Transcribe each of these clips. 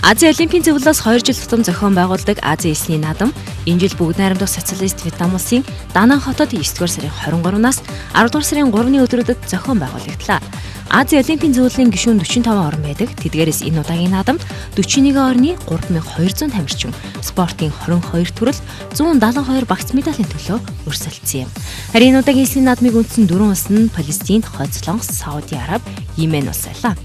Азийн Олимпийн зөвлөлөөс 2 жил тутам зохион байгуулдаг Азийн эсний наадам энэ жил бүгд найрамдах социалист Вьетнам улсын Данан хотод 9-р сарын 23-наас 10-р сарын 3-ны өдрүүдэд зохион байгуулагдлаа. Азийн Олимпийн зөвлөлийн гишүүн 45 орн байдаг. Тэдгээрээс энэ удаагийн наадамд 41 орны 3200 тамирчин, спортын 22 төрөл, 172 багц медалийн төлөө өрсөлдсөн юм. Харин энэ удаагийн эсний наадмыг үндсэн 4 улс нь Палестин, Хойцлонгос, Сауди Араби, Йемен улс байлаа.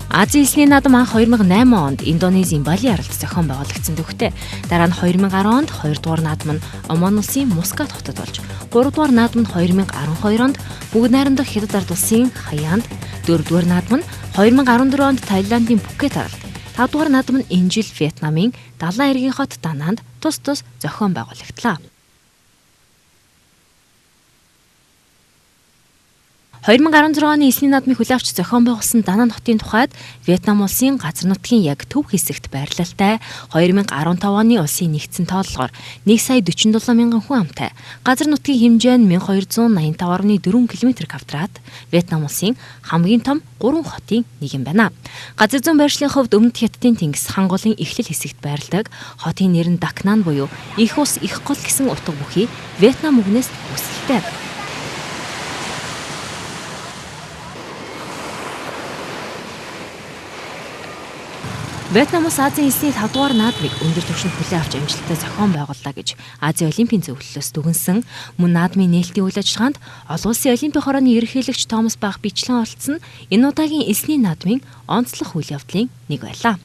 Азийн эсний наадам анх 2008 онд Индонезийн Бали аралд зохион байгуулагдсан төвхтэй. Дараа нь 2010 онд 2 дугаар наадам нь Оман улсын Мускат хотод болж, 3 дугаар наадам нь 2012 онд бүгд найрамдах Хятад ард улсын Хаяанд, 4 дугаар наадам нь 2014 онд Таиландын Пхукет аралд, 5 дугаар наадам нь энэ жил Вьетнамын Далайн эргийн хот Дананд тус зохион байгуулагдлаа. 2016 оны эсний наадмыг хүлээн авч зохион байгуулсан Данан хотын тухайд Вьетнам улсын газар нутгийн яг төв хэсэгт байрлалтай 2015 оны улсын нэгдсэн тооллогоор 1,47,000 хүн амтай газар нутгийн хэмжээ нь 1285.4 км², Вьетнам улсын хамгийн том 3 хотын нэг юм байна. Газар зүйн байршлын хувьд Өмнөд Хятадын тэнгис хангуулын эхлэл хэсэгт байрладаг хотын нэр нь Дакнан буюу их ус их гол гэсэн утга бүхий Вьетнам үгнээс үүсэлтэй. Вьетнам улс Азийн эсний 5 дугаар наадмыг өндөр түвшинд хүлээн авч амжилттай зохион байгууллаа гэж Азийн Олимпийн зөвлөлөөс дүгнсэн. Мөн наадмын нээлтийн үйл ажиллагаанд олон улсын Олимпийн хорооны ерөнхийлөгч Томас Бах бичлэн оролцсон энэ удаагийн эсний наадмын онцлог үйл явдлын нэг байлаа.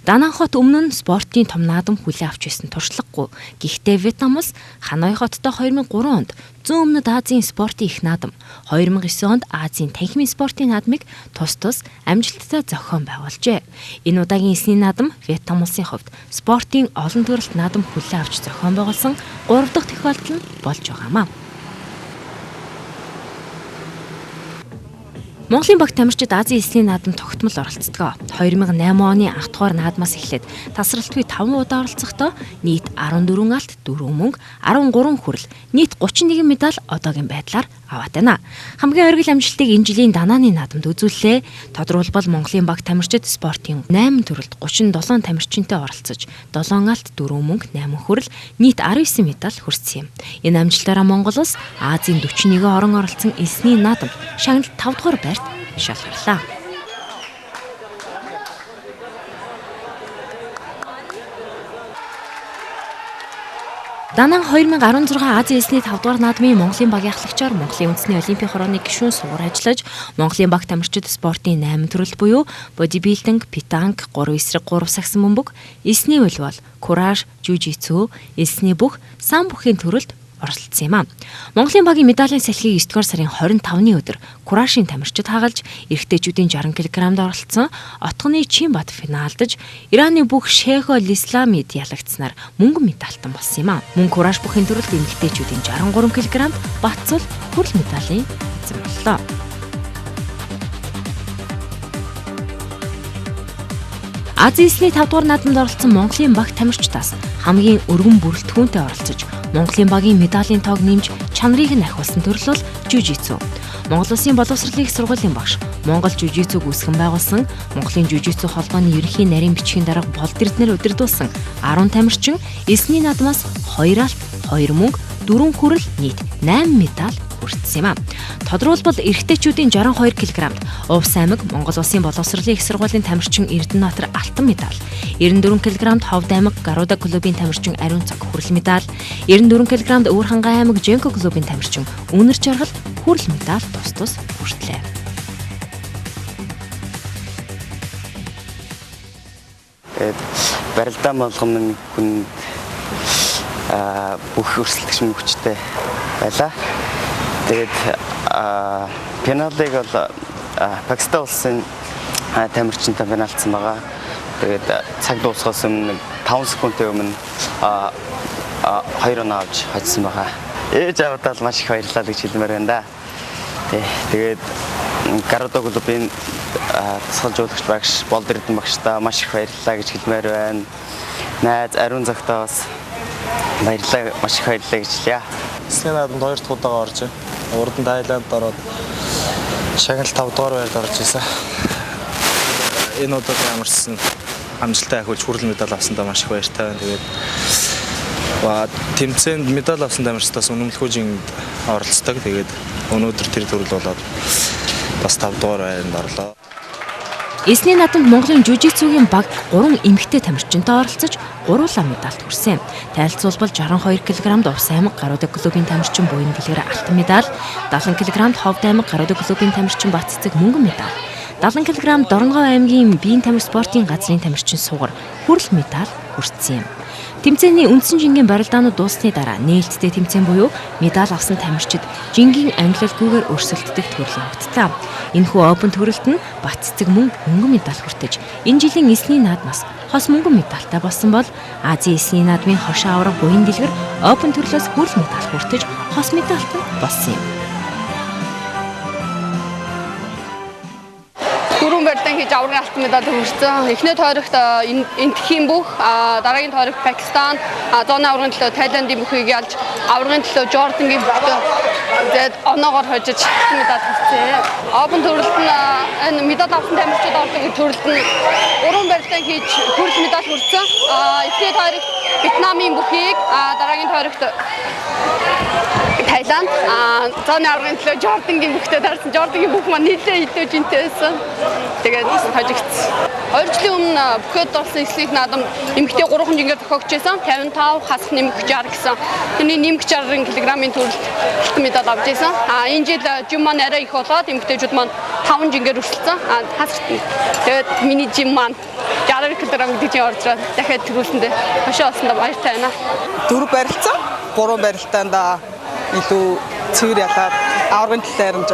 Данан хот өмнө нь спортын том наадам хүлээн авч байсан туршлагагүй. Гэхдээ Вьетнам улс Ханой хоттой 2003 онд зүүн өмнөд Азийн спортын их наадам, 2009 онд Азийн танхимын спортын наадмыг тус амжилттай зохион байгуулжээ. Энэ удаагийн эсний наадам Вьетнам улсын хувьд спортын олон төрөлт наадам хүлээн авч зохион байгуулсан 3 дахь тохиолдол нь болж байгаамаа. Монголын багт тамирчид Азийн эсний наадамд тогтмол оролцдог. 2008 оны анх дугаар наадмаас эхлээд тасралтгүй 5 удаа оролцохдоо нийт 14 алт, 4 мөнгө, 13 хүрэл, нийт 31 медаль одоогийн байдлаар аваад байна. Хамгийн оргил амжилтыг энэ жилийн Дананы наадамд үзүүллээ. Тодорхойлбол Монголын багт тамирчид спортын 8 төрөлд 37 тамирчинтай оролцож 7 алт, 4 мөнгө, 8 хүрэл, нийт 19 медаль хүртсэн юм. Энэ амжилтаараа Монгол улс Азийн 41 орон оролцсон эсний наадамд шагналд 5 дугаар байрт шалгарлаа. Данан 2016 Азийн эсний 5 дугаар наадмын Монголын багийн ахлагчаар Монголын үндэсний Олимпийн хорооны гишүүн суугаар ажиллаж, Монголын баг тамирчид спортын 8 төрөл буюу бодибилдинг, питанк, 3 эсрэг 3 сагсан бөмбөг, эсний волейбол, кураж, жүжитсү, эсний бүх, самбөхийн төрөлд оролцсон юм а. Монголын багийн медалийн салхийг 9-р сарын 25-ны өдөр куражийн тамирчид хагалж, эрэгтэйчүүдийн 60 кг-д оролцсон отгоны Чинбат финалдаж, Ираны бүх Шейхо Исламид ялагдсанаар мөнгөн медальтан болсон юм а. Мөн кураж бүхийн төрөлд эмэгтэйчүүдийн 63 кг-д батцуул хүрэл медалийн эзэн боллоо. Азийн эсний 5 дугаар наадамд оролцсон Монголын баг тамирчдаас хамгийн өргөн бүрэлдэхүүнтэй оролцож, Монголын багийн медалийн тоог нэмж чанарыг нь ахиулсан төрөл бол жүжитсү. Монгол Улсын боловсролын их сургуулийн багш, Монгол жүжитсүг үүсгэн байгуулсан Монголын жүжитсү холбооны ерөнхий нарийн бичгийн дарга Болд Эрдэнэр удирдуулсан 10 тамирчин эсний наадмаас 2 алт, 2 мөнгө, 4 хүрэл, нийт 8 медаль хүртсэн юм а. Тодорхойлбол эрэгтэйчүүдийн 62 кг-д Увс аймаг Монгол Улсын боловсролын их сургуулийн тамирчин Эрдэнэбаатар алтан медаль, 94 кг-д Ховд аймаг Гаруда клубын тамирчин Ариун Цог хүрэл медаль, 94 кг-д Өвөр хангай аймаг Женко клубын тамирчин Үнэр Жаргал хүрэл медаль тус хүртлээ. Барилдаан болгоно хүн бүх өрсөлдөгч мөнгөчтэй байлаа. Тэгээд пеналыг бол Пакистан улсын тамирчинтай пеналцсан байгаа. Тэгээд цаг дуусахаас өмнө 5 секундын өмнө 2 оноо авч хоцсон байгаа. Ээж авдаа л маш их баярлалаа гэж хэлмээр байна да. Тэгээд Гаруда клубын тасгалжуулагч багш Болд Эрдэнэ багштаа маш их баярлалаа гэж хэлмээр байна. Найз Ариун Цагтаа бас баярлалаа, маш их баярлалаа гэж хэлье. Эсний наадамд 2 дахь удаага орж Урд нь Тайланд ороод шагнал 5 дугаар байранд орж ирсэн. Энэ удаад ямарсан амжилттай ахиулж хүрэл медаль авсандаа маш их баяртай байна. Тэгээд тэмцээнд медаль авсан дамжтаас үнэмлэхүүжинд оролцдог. Тэгээд өнөөдөр тэр төрөл болоод бас 5 дугаар байранд орлоо. Эсний наадамд Монголын жүжигцүүгийн баг 3 эмэгтэй тамирчинтай оролцож гуруула медальт хүрсэн. Тайлцуулбал 62 кг-д Увс аймаг Гаруудаг клубын тамирчин Буян Дэлгэр алтан медаль, 70 кг-д Ховд аймаг Гаруудаг клубын тамирчин Бат Цэцэг мөнгөн медаль, 70 кг Дорногов аймгийн биеийн тамир спортын газрын тамирчин Сугар хүрэл медаль хүртсэн юм. Тэмцээний үндсэн жингийн барилдаанууд дууссаны дараа нээлттэй тэмцээн буюу медаль авсан тамирчид жингийн ангилалгүйгээр өрсөлддөг төрлийн өгдлөө. Энэхүү Open төрөлд нь Бат Цэцэг мөнгөн медаль хүртэж энэ жилийн эсний наадмаас хос мөнгөн медальтай болсон бол Азийн эсний наадмын хошоо авраг Буян Дэлгэр Open төрлөөс хүрэл медаль хүртэж хос медальтай болсон юм. Дөрвөн барилдаан хийж аврагын алтан медаль хүртсэн. Эхний тойрогт Энтхийн бүх, дараагийн тойрогт Пакистан, зооны аврагын төлөө Тайландын бүхийг ялж, аврагын төлөө Жордангийн бүхтэй зэд оноогоор хожиж алтан медаль хүртсэн. Open төрөлд нь энэ медаль авсан тамирчид ордог төрөлд нь 3 барилдаан хийж хүрэл медаль хүртсэн. Эхний тойрогт Вьетнамын бүхийг, дараагийн тойрогт Тайланд, зооны аврагын төлөө Жордангийн бүхтэй тарсан. Жордангийн бүх маань нэлээд илүү жинтэй байсан. Тэгээд хожигдсон. 2 жилийн өмнө бүхэд орсон эслийг наадам эмэгтэй 3 жингээр тохиогдчихсан. 55 хасах нэмэх 60 гэсэн. Тэний нэмэх 60 кг-ийн төрөлд алтан медаль авч ирсэн. Энэ жил жим маань арай их болоод эмэгтэйчүүд маань 5 жингээр өрсөлдсөн. Хасах. Тэгээд миний жим маань 60 кг гэдэг чинь орж ирээд дахиад төрүүлсэндээ хошоо олсондоо баяртай байна. 4 барилцсан. 3 барилтаанд илүү цэвэр ялаад аврагын талаармж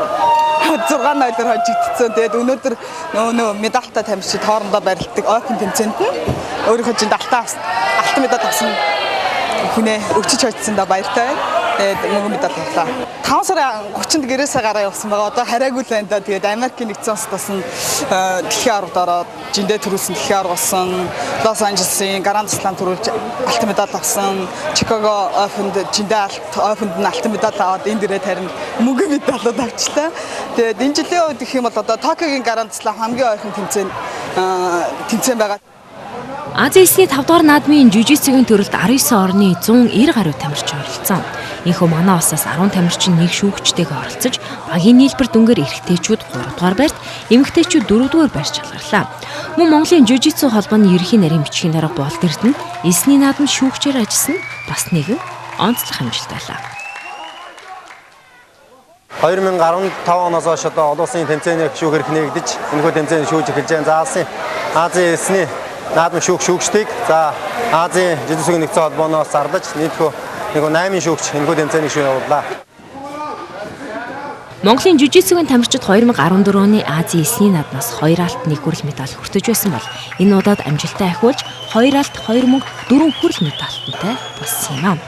6-0-оор хожигдсон. Тэгээд өнөөдөр нөө медальтай тамирчид хоорондоо барилддаг Open тэмцээнд нь өөрийнхөө чинь алтан медаль авсан хүнээ өгчөж хожицсандаа баяртай байна. Тэгээд мөнгөн медаль авлаа. 5 сарын 30-нд гэрээсээ гараа явсан байгаа. Одоо хараагүй л байна да. Тэгээд Америкийн нэгдсэн улсаас нь дэлхийн аврагт ороод жиндээ төрүүлсэн дэлхийн авраг болсон. Лос Анжелесын Гранд Слам төрүүлж алтан медаль авсан. Чикаго Open-д жиндээ Open-д алтан медаль аваад энэ дээрээ тарин мөнгөн медалууд авчлаа. Тэгээд энэ жилийн үед гэх юм бол одоо Токиогийн Гранд Слам хамгийн ойрхон тэмцээн байгаа. Азийн эсний 5 дугаар наадмын жүжигцгийн төрөлд 19 орны 190 гаруй тамирчин оролцсон. Энэхүү манай улсаас 10 тамирчин нэг шүүгчтэйгээ оролцож, багийн нийлбэр дүнгээр эрэгтэйчүүд 3 дугаар байрт, эмэгтэйчүүд 4 дугаар байрт шалгарлаа. Мөн Монголын жүжигцүү холбооны ерөнхий нарийн бичгийн дарга Болд Эрдэнэ эсний наадамд шүүгчээр ажилласан бас нэгэн онцлог амжилт байлаа. 2015 оноос хойш одоо олон улсын тэмцээний шүүх эрх нэгдэж энэхүү тэмцээний шүүж эхэлж байгаа. Заасан Азийн эсний наадам шүүгчдийг за Азийн жүжигчдийн нэгдсэн холбооноос зарлаж нийтдээ 8 шүүгч энэхүү тэмцээний шүүх явууллаа. Монголын жүжигчдийн тамирчид 2014 оны Азийн эсний наадмаас 2 алт 1 хүрэл медаль хүртэж байсан бол энэ удаад амжилттай ахиулж 2 алт 2 мөнгө 4 хүрэл медальтай болсон юм.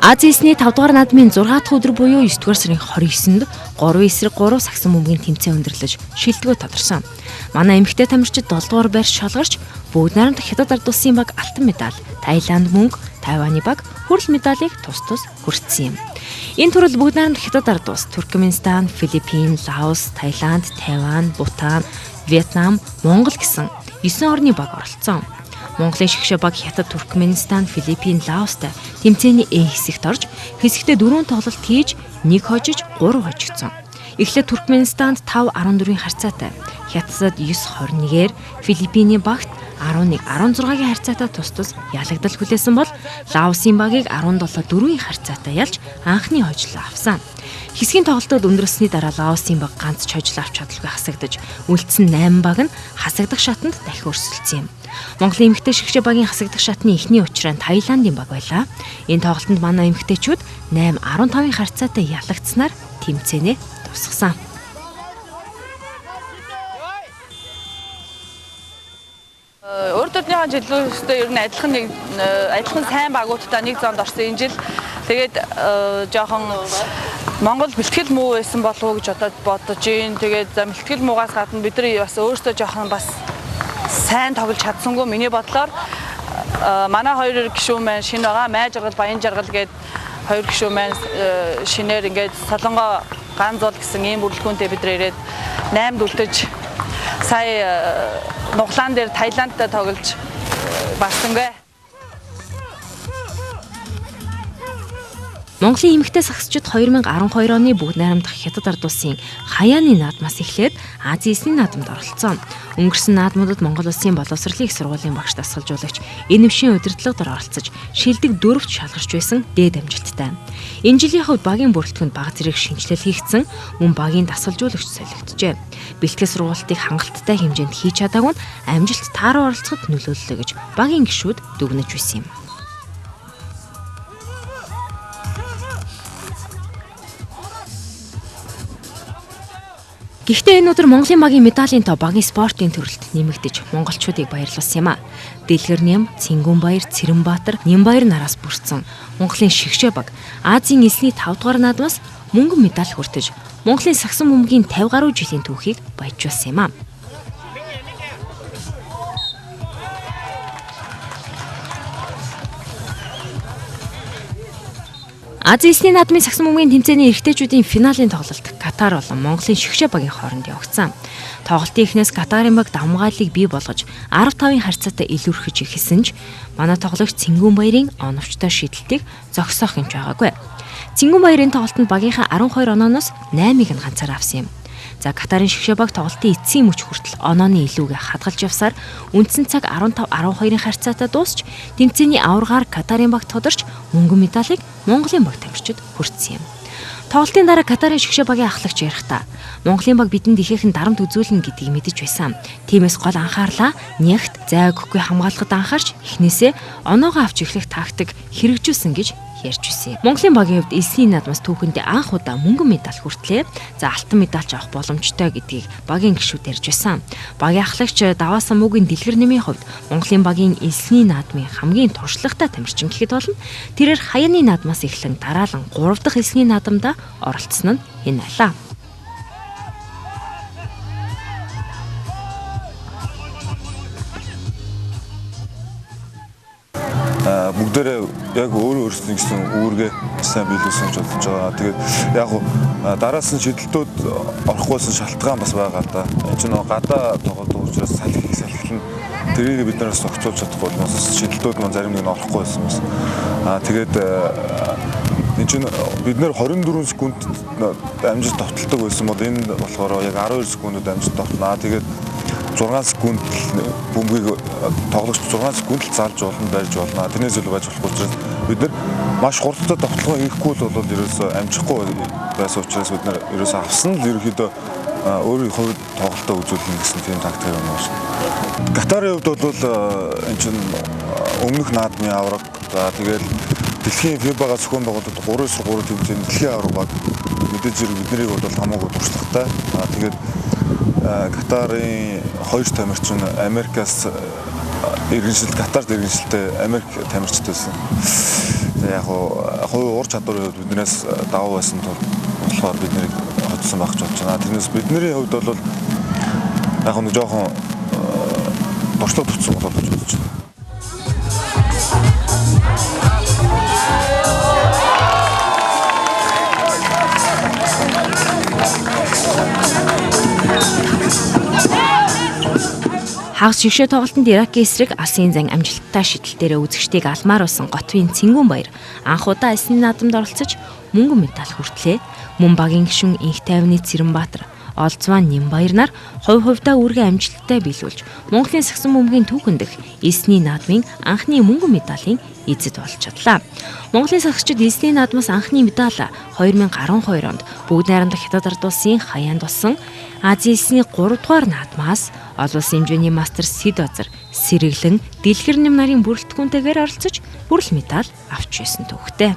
Азийн эсний 5 дугаар наадмын 6 дахь өдөр буюу 9 дугаар сарын 29-нд 3 эсрэг 3 сагсан бөмбөгийн тэмцээн өндөрлөж шилдэгөө тодорсон. Манай эмэгтэй тамирчид 7 дугаар байр шалгарч бүгд найрамдах Хятад ард улсын баг алтан медаль, Тайланд мөнгө, Тайваны баг хүрэл медалийг тус хүртсэн юм. Энэ төрөл бүгд найрамдах Хятад ард улс, Туркменстан, Филиппин, Лаос, Таиланд, Тайван, Бутан, Вьетнам, Монгол гэсэн 9 орны баг оролцсон. Монголын шигшээ баг Хятад, Туркменстан, Филиппин, Лаостай тэмцээний A хэсэгт орж хэсэгтээ 4 тоглолт хийж 1 хожиж 3 хожигдсон. Эхлээд Туркменстанд 5-14-ийн харьцаатай, Хятадд 9-21-ээр, Филиппиний багт 11-16-гийн харьцаатай тус ялагдал хүлээсэн бол Лаосын багийг 17-4-ийн харьцаатай ялж анхны хожлоо авсан. Хэсгийн тоглолтод өндөрлсөний дараа Лаосын баг ганц ч хожил авч чадалгүй хасагдаж, үлдсэн 8 баг нь хасагдах шатанд дахин өрсөлдсөн юм. Монголын эмэгтэй шигшээ багийн хасагдах шатны эхний учраа Таиландын баг байлаа. Энэ тоглолтод манай эмэгтэйчүүд 8-15-ын харьцаатай ялагдсанаар тэмцээнээ тусгасан. Өөр төрлийн жилүүстэй ер нь адилхан сайн багуудтай нэг зоонд орсон энэ жил. Тэгээд жоохон Монгол бэлтгэл муу байсан болов уу гэж бодож байна. Тэгээд бэлтгэл муугаас гадна бид нар бас өөрсдөө жоохон бас сайн тоглож чадсангүй миний бодлоор манай хоёр гишүүн маань шинэ байгаа. Май жаргал, баян жаргал гээд хоёр гишүүн маань шинээр ингээд Солонгоо ганзуул гэсэн ийм бүрэлдэхүүнтэй бид нар ирээд 8-д үлдэж сая Нуглаан дээр Таиландтай тоглож барсангүй. Монголын эмэгтэй сагсчид 2012 оны бүгд найрамдах хятад ард улсын хаяаны наадмаас эхлээд Азийн эсний наадамд оролцсон. Өнгөрсөн наадмуудад Монгол улсын боловсролын их сургуулийн багш дасгалжуулагч Энэвшин удирдлагад оролцож шилдэг 4-т шалгарч байсан дээд амжилттай. Энэ жилийн хувьд багийн бүрэлдэхүүнд бага зэрэг шинжилэл хийгдсэн, мөн багийн дасгалжуулагч солигджээ. Бэлтгэл сургалтыг хангалттай хэмжээнд хийж чадаагүй нь амжилт тааруу оролцоход нөлөөллөө гэж багийн гишүүд дүгнэж байсан юм. Гэхдээ энэ өдөр Монголын багийн медалийн тоо багийн спортын төрөлд нэмэгдэж монголчуудыг баярлуулсан юм а. Дэлгэр нэм, Цингүнбаяр, Цэрэнбаатар, Нямбаяр нараас бүрдсэн Монголын шигшээ баг Азийн эсний 5 дугаар наадмаас мөнгөн медаль хүртэж Монголын сагсан бөмбөгийн 50 гаруй жилийн түүхийг баяжуулсан юм а. Азийн эсний наадмын сагсан бөмбөгийн тэмцээний эрэгтэйчүүдийн финалийн тоглолт Катар болон Монголын шигшээ багийн хооронд явагдсан. Тоглолтын эхнээс Катарын баг давмгааллыг бий болгож 15-ын харьцаатай илүүрхэж эхэлсэн ч манай тоглогч Цингүнбаярын оновчтой шийдэлтийг зогсоох юмч байгаагүй. Цингүнбаярын тоглолтод багийнхаа 12 онооноос 8-ыг нь ганцаараа авсан юм. За Катарын шигшээ баг тоглолтын эцсийн мөч хүртэл онооны илүүгээ хадгалж явсаар үндсэн цаг 15-12-ын харьцаатай дуусч тэмцээний аваргаар Катарын баг тодорч мөнгөн медалийг Монголын баг тамирчид хүртсэн юм. Тоглолтын дараа Катарын шигшээ багийн ахлагч ярихдаа Монголын баг бидэнд ихээхэн дарамт үзүүлнэ гэдгийг мэдэж байсан. Тиймээс гол анхаарлаа нягт зайг өгөхгүй хамгаалахад анхаарч эхнээсээ оноогоо авч эхлэх тактик хэрэгжүүлсэн гэж ярьж байсан. Монголын багийн хувьд эсний наадмаас түүхэндээ анх удаа мөнгөн медаль хүртлээ. За алтан медальч авах боломжтой гэдгийг багийн гишүүд ярьж байсан. Багийн ахлагч Даваа Самуугийн дэлгэр нэмийн хувьд Монголын багийн эсний наадмын хамгийн туршлагатай тамирчин гэхэд болно. Тэрээр хаяаны наадмаас эхлэн дараалан 3 дахь эсний наадамда оролцсон нь энэ алаа. Бүгдээрээ яг өөрсдөө гэсэн үүргээ сайн биелүүлсэн гэж бодож байгаа. Тэгээд яг дараас нь шидэлтүүд орохгүйсэн шалтгаан бас байгаа л да. Энэ чинь гадаа тоглолт учраас салхилна. Тэрийг бид нараас зохицуулж чадахгүй болмоос шидэлтүүд маань зарим нэг нь орохгүй байсан юм. Тэгээд энэ чинь бид нэр 24 секунд амжилт товтолдог байсан бол энэ болохоор яг 12 секундэд амжилт товтнаа. Тэгээд 6 секунд бөмбөгийг тоглогч 6 секунд л залж болно, барьж болно. Тэрнээс илүү байж болохгүй учраас бид нар маш хурдтай тоглохоо хийхгүй бол ерөөсөө амжихгүй байсан учраас бид нар ерөөсөө авсан л ерөөхдөө өөрийн хувьд тоглолтоо үзүүлнэ гэсэн тийм тактик юм байна шүү. Катарын хувьд бол энэ чинь өмнөх наадмын авраг. За тэгээд дэлхийн FIBA-га зохион байгуулалтад 3-3 тэмцээний дэлхийн авраг баг мэдээж бид нарыг бол хамаагүй туршлагатай. Тэгээд Катарын 2 тамирчин Америкаас иргэншил Катарт иргэншилтэй Америк тамирчид байсан. Яг ур чадварын хувьд биднээс даваа байсан тул болохоор бид нарыг хоцсон байх гэж бодож байна. Тэрнээс бидний хувьд бол яг нэг жоохон туршлага төгссөн болов гэж бодож байна. Хагас шигшээ тоглолтод Иракийн эсрэг алсын зан амжилттай шидэлтээрээ үзэгчдийг алмаар болсон Готвийн Цингүнбаяр анх удаа эсний наадамд оролцож мөнгөн медаль хүртлээ. Мөн багийн гишүүн Инх тайвны Цэрэнбаатар, Олзван Нямбаяр нар хувьдаа үүргээ амжилттай биелүүлж Монголын сагсан бөмбөгийн түүхэн дэх эсний наадмын анхны мөнгөн медалийн эзэд болж чадлаа. Монголын сагчид эзний наадмаас анхны медаль 2012 онд бүгд найрамдах Хятад ард улсын Хаяанд болсон Азийн эсний 3 дугаар наадмаас олон улсын хэмжээний мастер Сэд Базар сэргэлэн дэлгэр нэм нарын бүрэлдэхүүнтэйгээр оролцож бүрэл медаль авч байсан төвхтэй.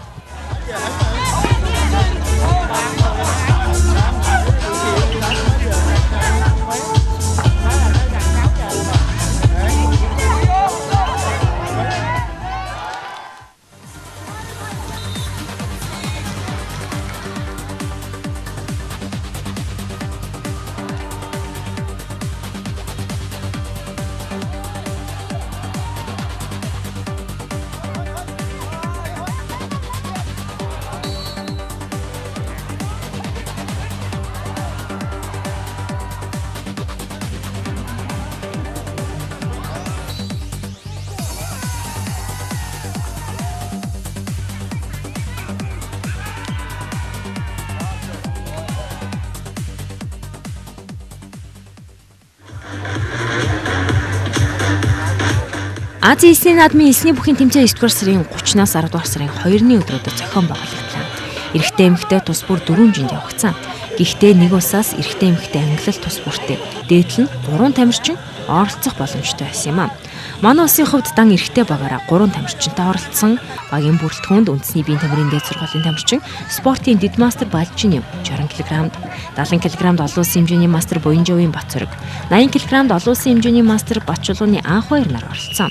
Азийн эсний наадмын эсний бүхий тэмцээн 9 дугаар сарын 30-наас 10 дугаар сарын 2-ны өдрүүдэд зохион байгуулагдлаа. Эрэгтэй эмэгтэй тус бүр 4 жинд явагдсан. Гэхдээ нэг улсаас эрэгтэй эмэгтэй ангилал тус бүртээ дээдл нь 3 тамирчин оролцох боломжтой байсан юм а. Манай улсын хувьд дан эрэгтэй багаараа 3 тамирчинтай оролцсон. Багийн бүрэлдэхүүнд үндэсний биеийн тамирын дээд сургуулийн тамирчин, спортын дэд мастер Балжин 60 кг-д, 70 кг-д олон улсын хэмжээний мастер Буянжовын Бацүрэг, 80 кг-д олон улсын хэмжээний мастер Батчулууны Анх хоёр нар оролцсон.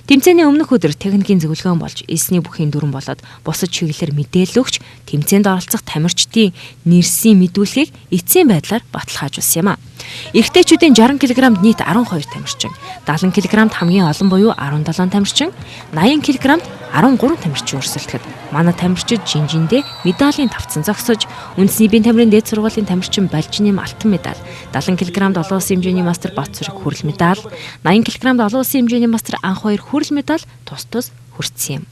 Тэмцээний өмнөх өдөр техникийн зөвлөгөөн болж эсний бүхийн дүрэн болоод бусад чиглэлээр мэдээлэл өгч тэмцээнд оролцох тамирчдын нэрсийн мэдүүлгийг эцсийн байдлаар баталгаажуулсан юм а. Эрэгтэйчүүдийн 60 кг-д нийт 12 тамирчин, 70 кг-д хамгийн олон буюу 17 тамирчин, 80 кг-д 13 тамирчин өрсөлдөхөд манай тамирчид жинжиндээ медалийн тавцан зогсож, үндэсний биеийн тамирын дээд сургуулийн тамирчин Балжин алтан медаль, 70 кг-д олон улсын хэмжээний мастер Бацүрэг хүрэл медаль, 80 кг-д олон улсын хэмжээний мастер Анх хоёр хүрэл медаль тус хүртсэн юм.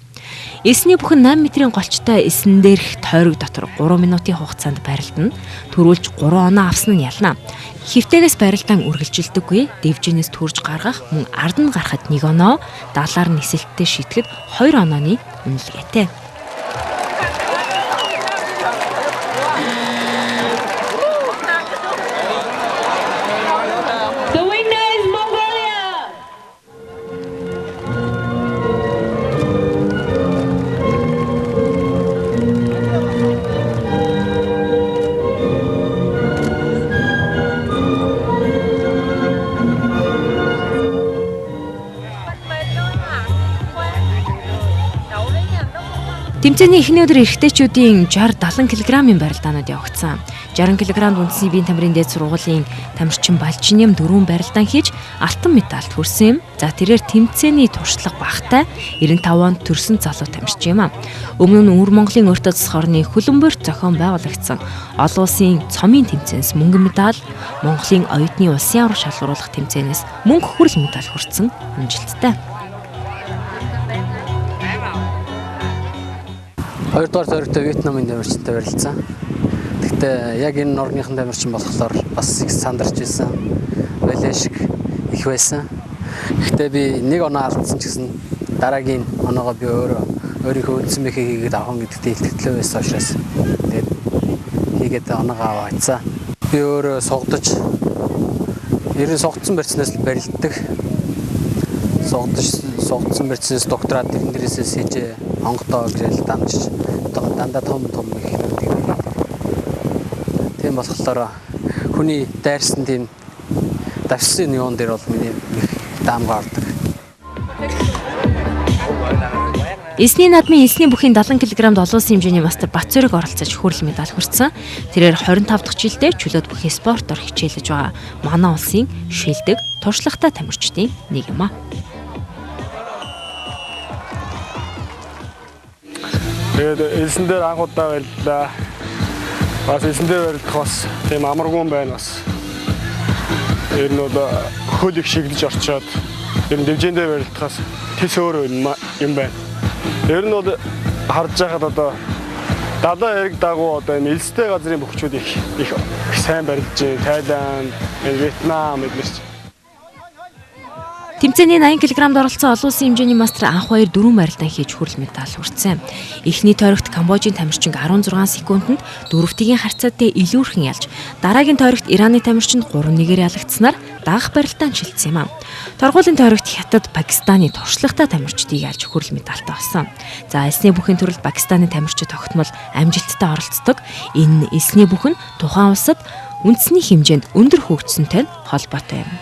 Эсний бүхэн 8 метрийн голчтой эсэн дээрх тойрог дотор 3 минутын хугацаанд барилдана. Төрүүлж 3 оноо авсан нь ялна. Хевтээгээс барилдаан үргэлжилдэггүй, дэвжинээс төрж гаргах, мөн ард нь гарахад 1 оноо, даалаар нь эсэлттэй шийтгэхэд 2 онооны үнэлгээтэй. Тэмцээний эхний өдөр эрэгтэйчүүдийн 60-70 кг-ийн барилдаанууд явагдсан. 60 кг үндэсний биеийн тамирын дээд сургуулийн тамирчин Балжин 4 барилдаан хийж алтан медальт хүрсэн юм. За тэрээр тэмцээний туршлага багтай 95 онд төрсэн залуу тамирчин юм а. Өмнө нь Өвөр Монголын өөртөө засах орны хөлбөмбөрт зохион байгуулагдсан олон улсын цомын тэмцээнээс мөнгөн медаль, Монголын оюутны улсын аврах шалгаруулах тэмцээнээс мөнгө хүрэл медаль хүртсэн амжилттай. 2 дугаар зоригтой Вьетнамын тамирчинтай барилцсан. Гэхдээ яг энэ орныхон тамирчин болохоор бас их сандарч байсан. Байлаа шиг их байсан. Гэхдээ би 1 оноо алдсан ч гэсэн дараагийн оноогоо би өөрийнхөө үндсэн мэхийг хийгээд авах гэдэгт илтгэлтэй байсан учраас тэгээд хийгээд оноогоо аваацсан. Би өөрөө сугадж сонгоцсон барьцнаас л барилддаг. Сонгоцсон барьцнаас доктораад тэрэн дээрээс хийж онгодоо гэрэл дамжиж дандаа том их. Тийм болохоор хүний дайрсан тийм давсан юун дээр бол миний даам гардаг. Эсний наадмын эсний бүхийн 70 кг-д олон улсын хэмжээний мастер Бацүрэг оролцож хүрэл медаль хүртсэн. Тэрээр 25 дахь жилдээ чөлөөт бүхий спортоор хичээлж байгаа манай улсын шилдэг туршлагатай тамирчдын нэг юм а. Тэгээд эсэн дээр анх удаа барилдаа. Бас эсэн дээр барилдах бас тийм амаргүй байна бас. Ер нь одоо хөл их шиглэж орчоод ер нь дэвжээндээ барилдахаас тэс өөр юм байна. Ер нь бол харж байхад одоо дадаа яриг дагуу одоо энэ элстэй газрын бөхчүүд их сайн барилж байна. Тайланд, Вьетнам эднэрч. Тэмцээний 80 кг-д оролцсон олон улсын хэмжээний мастер анх баяр 4 барилдаан хийж хүрэл медаль хүртсэн. Эхний тойрогт Камбожийн тамирчин 16 секундэд дөрөвтгийн харьцаатай илүүрхэн ялж, дараагийн тойрогт Ираны тамирчин 3-1-ээр ялагдсанаар дагах барилдаан шилжсэн юм а. Торгуулийн тойрогт Хятад Пакистаны туршлагатай тамирчдыг ялж хүрэл медальтай болсон. За эсний бүхний төрөлд Пакистаны тамирчид тогтмол амжилттай оролцдог. Энэ эсний бүхэн тухайн улсад үндэсний хэмжээнд өндөр хөгжсөнтэй холбоотой юм.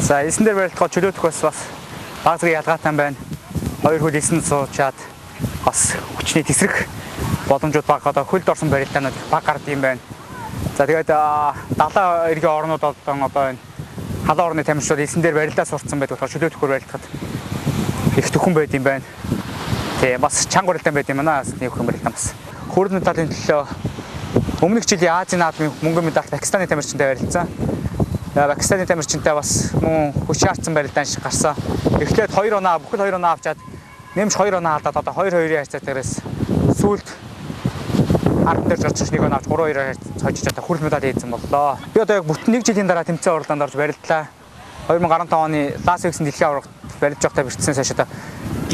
За эсэн дээр барилдахад чөлөөлөх бас баг зэрэг ялгаатай байна. Хоёр хөл эсэнд суучаад бас хүчний тесрэх боломжууд баг одоо хөлд орсон барилдаанууд баг гардаг юм байна. За тэгээд далаа эргийн орнууд одоо энэ халуун орны тамирчид эсэн дээр барилдаа сурцсан байдаг болохоор чөлөөлөхөөр барилдахад их төхөн байд юм байна. Тэгээ бас чанга барилдаан байд юм байна. Нэг хүн барилдаан бас. Хүрэл медалийн төлөө өмнөх жилийн Азийн наадмын мөнгөн медаль Пакистаны тамирчинтай барилцсан. Пакистаны тамирчинтай бас мөн хүч шаардсан барилдаан шиг гарсан. Эхлээд 2 оноо бүхэл 2 оноо авчаад нэмж 2 оноо алдаад одоо 2-2-ийн харьцаатайгээс сүүлд ард дээр зорчих 1 оноо авч 3-2-аар цоожиж одоо хүрэл медаль хийсэн боллоо. Би одоо яг бүтэн 1 жилийн дараа тэмцээн уралдаанд орж барилдлаа. 2015 оны Лас Вегасын дэлхийн аваргад барилж байхдаа бэртсэн цааш одоо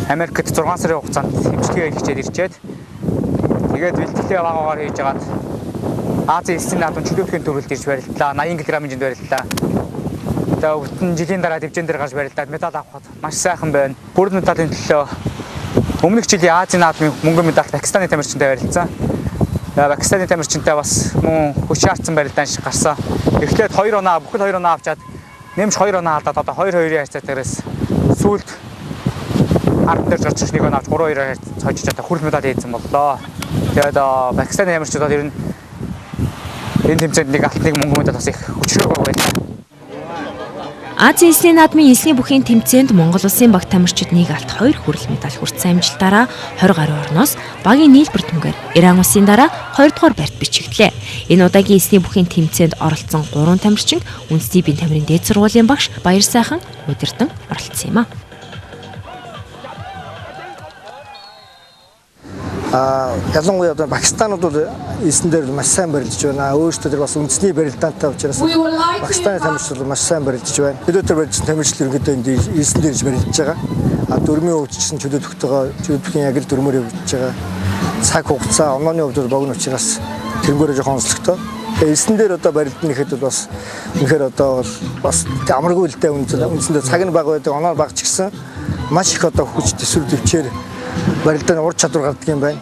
Америкт 6 сарын хугацаанд хэмжлэгээ хийчихэд ирчээд тэгээд бэлтгэлээ багаагаар хийж агаад Азийн эсийн наадмын чөлөөлөхийн төрөлд ирж барилдлаа. 80 кг хэмжээнд барилдлаа. Тэгээ бүтэн жилийн дараа дэвжэн дээр гарч барилдаад медаль авахд маш сайхан байна. Хүрэл медалийн төлөө өмнөх жилийн Азийн наадмын мөнгөн медаль Пакистаны тамирчинтай барилцсан. Пакистаны тамирчинтай бас мөн хүч шаардсан барилдаан шиг гарсан. Эхлээд 2 оноо бүхэл 2 оноо авчаад нэмж 2 оноо алдаад одоо 2-2-ийн харьцаатайгээс сүүлд ард дээр зорчих 1 оноо авч 3-2-аар цоожиж одоо хүрэл медаль хийсэн боллоо. Тэгээд Пакистаны тамирчид ер нь энэ тэмцээнд нэг алтныг мөнгөн медаль бас их хүчрэг байна. Азийн эсний наадмын эсний бүхийн тэмцээнд Монгол улсын баг тамирчид нэг алт 2 хүрэл медаль хүртсэн амжилтаараа 20 гаруй орноос багийн нийлбэр түнгээр Иран улсын дараа 2 дугаар барьт бичигдлээ. Энэ удаагийн эсний бүхийн тэмцээнд оролцсон 3 тамирчин үндэсний биеийн тамирын дээд сургуулийн багш Баяр сайхан удирдан оролцсон юм а. Ялангуяа одоо Пакистанууд бол эсэн дээр маш сайн барилдж байна. Өөрөөсөө тэр бас үндэсний барилдаантай учраас Пакистаны тамирчид бол маш сайн барилдж байна. Өдөөдөр барилдсан тамирчид ерөнхийдөө энэ эсэн дээр барилдж байгаа. Дөрмийн хувьд ч гэсэн чөлөөтөхийн яг л дөрмөөр явж байгаа. Цаг хугацаа онооны хувьд богино учраас тэрнгээрээ жоохон онцлогтой. Эсэн дээр одоо барилдана гэхэд бас үнэхээр одоо бас амаргүй л дээ үндсэндээ цаг нь бага байдаг, оноо бага ч гэсэн маш их одоо хүч төсөв төвчээр барилдааны ур чадвар гардаг юм байна.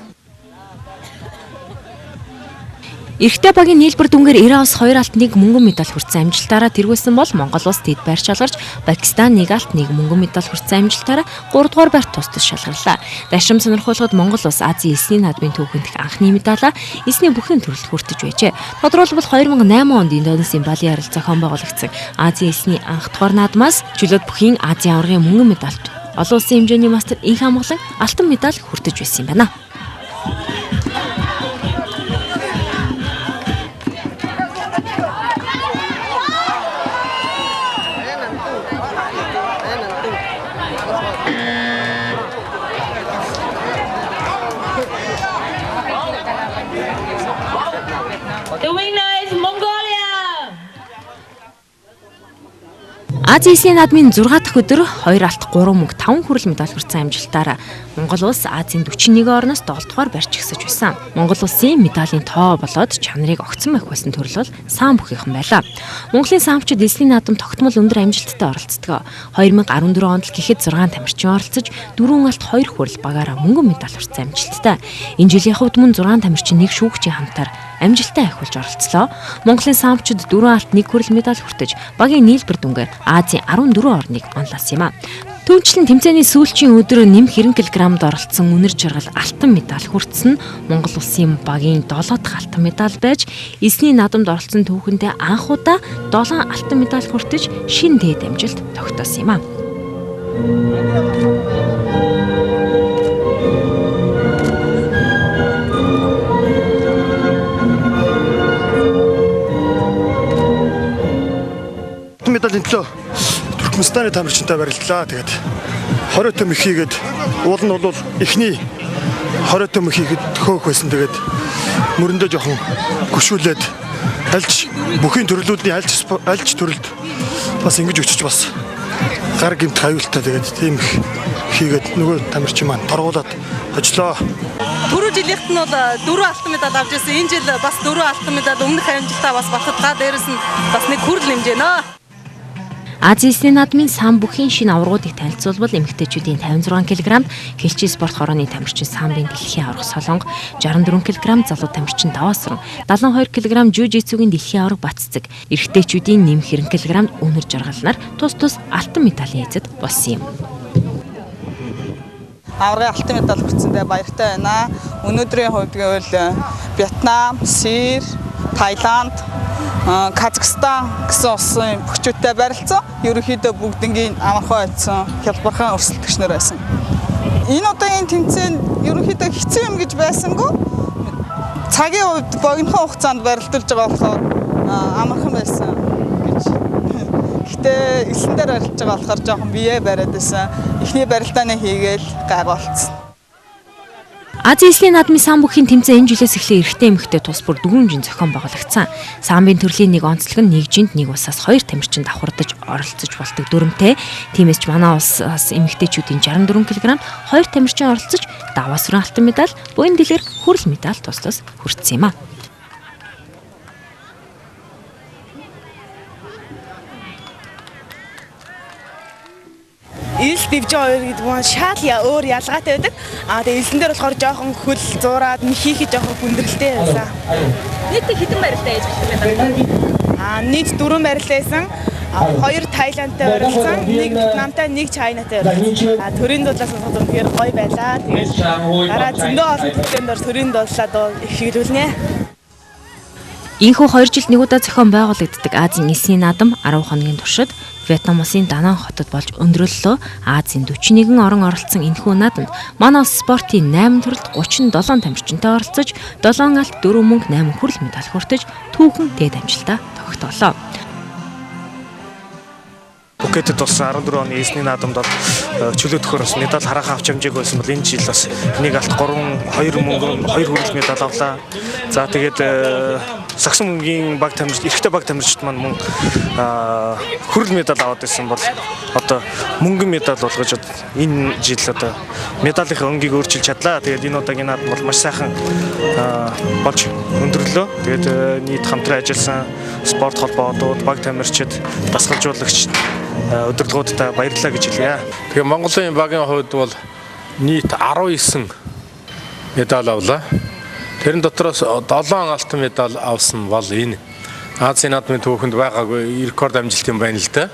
Эрэгтэй багийн нийлбэр дүнгээр Иран улс 2 алт 1 мөнгөн медаль хүртсэн амжилтаараа тэргүүлсэн бол Монгол улс дэд байр шалгарч Пакистан 1 алт 1 мөнгөн медаль хүртсэн амжилтаараа 3 дугаар байрт тус тус шалгарлаа. Дашрам сонирхуулгад Монгол улс Азийн эсний наадмын түүхэнд анхны медалаа эсний бүхэн төрөлд хүртэж байжээ. Тодорхойлбол 2008 онд Индонезийн Бали арал зохион байгуулагчсан Азийн эсний анх дугаар наадмаас чөлөөт бүхийн Азийн аваргын мөнгөн медальд олон улсын хэмжээний мастер инх хамглан алтан медаль хүртэж байсан юм байна. Азийн эсний наадмын 6 дахь өдөр 2 алт 3 мөнгө 5 хүрэл медаль хүртсэн амжилтаараа Монгол улс Азийн 41 орноос 7 дугаар барьж гисэж байсан. Монгол улсын медалийн тоо болоод чанарыг огцон байх байсан төрөл бол саан бүхийнхэн байлаа. Монголын саамчид эсний наадам тогтмол өндөр амжилттай оролцдог. 2014 онд л гэхэд 6 тамирчин оролцож 4 алт 2 хүрэл багаараа мөнгөн медаль хүртсэн амжилттай. Энэ жилийн хувьд мөн 6 тамирчин нэг шүүгчийн хамтаар амжилттай ахиулж оролцлоо. Монголын саамчид 4 алт 1 хүрэл медаль хүртэж багийн нийлбэр дүнгээр Азийн 14 орныг онлоос юм а. Түүнчлэн тэмцээний сүүлчийн өдөр нэмэх 90 кг-д оролцсон үнэр жаргал алтан медаль хүртсэн Монгол улсын багийн 7 дахь алтан медаль байж эсний наадамд оролцсон түүхэндээ анх удаа 7 алтан медаль хүртэж шинэ дээд амжилт тогтоосон юм а. Медалийн төлөө Туркменстаны тамирчинтай барилдлаа. Тэгээд 20 төм их хийгээд уул нь бол эхний 20 төм их хийгээд хөөх байсан. Тэгээд мөрөндөө жоохон гүшүүлээд альж бүхий төрлүүдийн альж төрөлд бас ингэж өчөж бас гар гэмт аюултай тэгээд тийм их хийгээд нөгөө тамирчин маань торгуулад ажиллаа. Түрүү жилийнх нь бол 4 алтан медаль авч ирсэн. Энэ жил бас 4 алтан медаль өмнөх амжилтаа бас баталгаа дээрээс нь бас нэг хүрэл нэмжээнэ. Азийн эсний наадмын сан бүхийн шинэ аваргуудыг танилцуулбал эмэгтэйчүүдийн 56 кг, хэлчийн спорт хорооны тамирчин самбын дэлхийн аварга Солонго 64 кг, залуу тамирчин Даваасран 72 кг, жүжицүгийн дэлхийн аварга Баццэг, эрэгтэйчүүдийн нэм хэрэн кг өнөр жаргалнаар тус алтан медалийн эзэд болсон юм. Аваргын алтан медаль хүртсэндээ баяртай байна. Өнөөдрийн хувьд гэвэл Вьетнам, Сир, Таиланд, Казахстан гэсэн улсын бүгчүүдтэй барилцсан. Ерөнхийдөө бүгднгийн амархан ойцсон хялбархан өрсөлдөгчнөр байсан. Энэ удаагийн тэмцээн ерөнхийдөө хэцүү юм гэж байсангүй. Цагийн хувьд богинохон хугацаанд барилдуулж байгаа болохоор амархан байсан гэж. Гэтэ эсэн дээр барилдж байгаа болохоор жоохон бие бариад байсан. Эхний барилдааны хийгээл гайгуулсан. Азийн эсний наадмын сан бүхийн тэмцээн энэ жилээс эхлээ эрэгтэй эмэгтэй тус бүр 4 жин зохион байгуулагдсан. Самбын төрлийн нэг онцлог нь нэг жинд нэг усаас 2 тамирчин давхардаж оролцож болдог дүрмтэй. Тиймээс ч манай улсаас эмэгтэйчүүдийн 64 кг 2 тамирчин оролцож даваасрын алтан медаль, буян дэлгэр хүрэл медаль тус хүртсэн юм а. Ил дэвж хоёр гэдэг нь шал өөр ялгаатай байдаг. Тэгээ элсэн дээр болохоор жоохон хөл зураад хийхий жоохон хүндрэлтэй байсан. Нийт хэдэн барилтаа ээж байна? Нийт 4 барилтаа байсан. 2 Таиландтай барилсан, 1 Вьетнамтай, 1 Чайнатай барилсан. Төрийн дуулаас сонсоход үнэхээр гоё байлаа. Тэгээд дараа зөндөө олон төлөвлөмөр төрийн дуулаад их хэвлүүлнэ. Ийхүү 2 жилд нэг удаа зохион байгуулагддаг Азийн эсний наадам 10 хоногийн туршид Вьетнам улсын Данан хотод болж өндөрлөлөө. Азийн 41 орон оролцсон энэхүү наадамд манай улс спортын 8 төрөлд 37 тамирчинтай оролцож 7 алт 4 мөнгө 8 хүрэл медаль хүртэж түүхэн дээд амжилтаа тогтоолоо. Пукетэд болсон 14 оны эсний наадамд чөлөөтөхөр бас медаль хараахан авч амжааг байсан бол энэ жил бас 1 алт 2 мөнгө 2 хүрэл медаль авлаа. За тэгээд сагсан мөнгөний баг тамирч эрэгтэй баг тамирчид маань мөн хүрэл медаль аваад байсан бол одоо мөнгөн медаль болгож энэ жил одоо медалийн өнгийг өөрчилж чадлаа. Тэгээд энэ удаагийн наадам бол маш сайхан болж өндөрлөө. Тэгээд нийт хамтран ажилласан спорт холбоотууд, баг тамирчид, дасгалжуулагч удирдлагуудтай баярлалаа гэж хэлье. Тэгээ Монголын багийн хувьд бол нийт 19 медаль авлаа. Тэрэн дотроос 7 алтан медаль авсан бол энэ Азийн наадмын түүхэнд байгаагүй рекорд амжилт юм байна л да.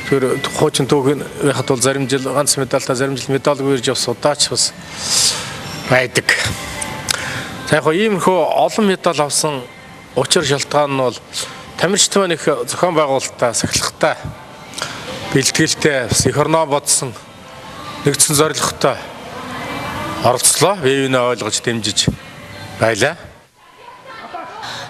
Тэр хуучин түүхэн байхад бол зарим жил ганц медальтай, зарим жил медальгүй ирж явсан удаач бас байдаг. За яг иймэрхүү олон медаль авсан учир шалтгаан нь бол тамирчид маань их зохион байгуулалтаа сахилгатай, бэлтгэлтэй, их орноо бодсон нэгдсэн зорилготой оролцлоо. Бивнээ ойлгож дэмжиж байлаа.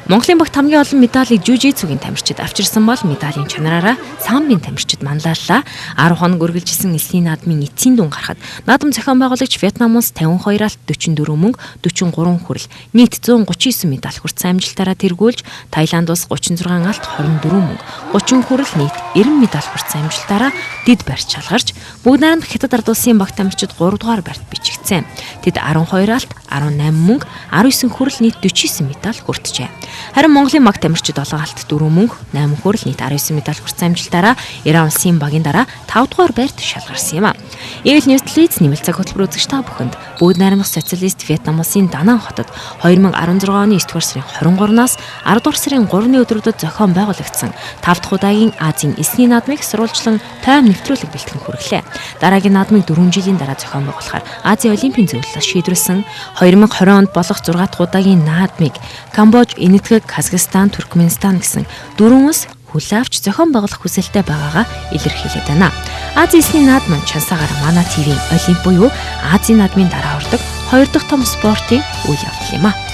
Монголын багт хамгийн олон медалийг жүжицүгийн тамирчид авчирсан бол медалийн чанараараа самбын тамирчид манлайллаа. 10 хоног үргэлжилсэн эсний наадмын эцсийн дүн гарахад наадам зохион байгуулагч Вьетнам улс 52 алт 44 мөнгө 43 хүрэл нийт 139 медаль хүртсэн амжилтаараа тэргүүлж, Таиланд улс 36 алт 24 мөнгө 30 хүрэл нийт 90 медаль хүртсэн амжилтаараа дэд барьж шалгарч, бүгд найрамдах Хятад ард улсын багт тамирчид 3 дугаар барьт бичигдсэн. Тэд 12 алт 18 мөнгө 19 хүрэл нийт 49 медаль хүртжээ. Харин Монголын баг тамирчид 7 алт 4 мөнгө 8 хүрэл нийт 19 медаль хүртсэн амжилтаараа Иран улсын багийн дараа 5 дугаар байрт шалгарсан юм а. Эвэл Ньюслиц нэмэлт цаг хөтөлбөр үзэгч та бүхэнд бүгд найрамдах социалист Вьетнам улсын Данан хотод 2016 оны 9 дугаар сарын 23-наас 10 дугаар сарын 3-ны өдрүүдэд зохион байгуулагдсан 5 дахь удаагийн Азийн эсний наадмыг сурвалжлан тайван нэвтрүүлэг бэлтгэн хүргэлээ. Дараагийн наадмыг 4 жилийн дараа зохион байгуулахаар Азийн олимпийн зөвлөлөөс шийдвэрлсэн 2020 онд болох 6 дахь удаагийн наадмыг Камбож, Энэтхэг, Казахстан, Туркменстан гэсэн 4 улс хүлэавч зохион байгуулах хүсэлтэй байгаагаа илэрхийлээд байна. Азийн эсний наадам чансаагаар Манай ТV-ийн олимп буюу Азийн наадмын дараа ордог 2 дахь том спортын үйл явдал юм а.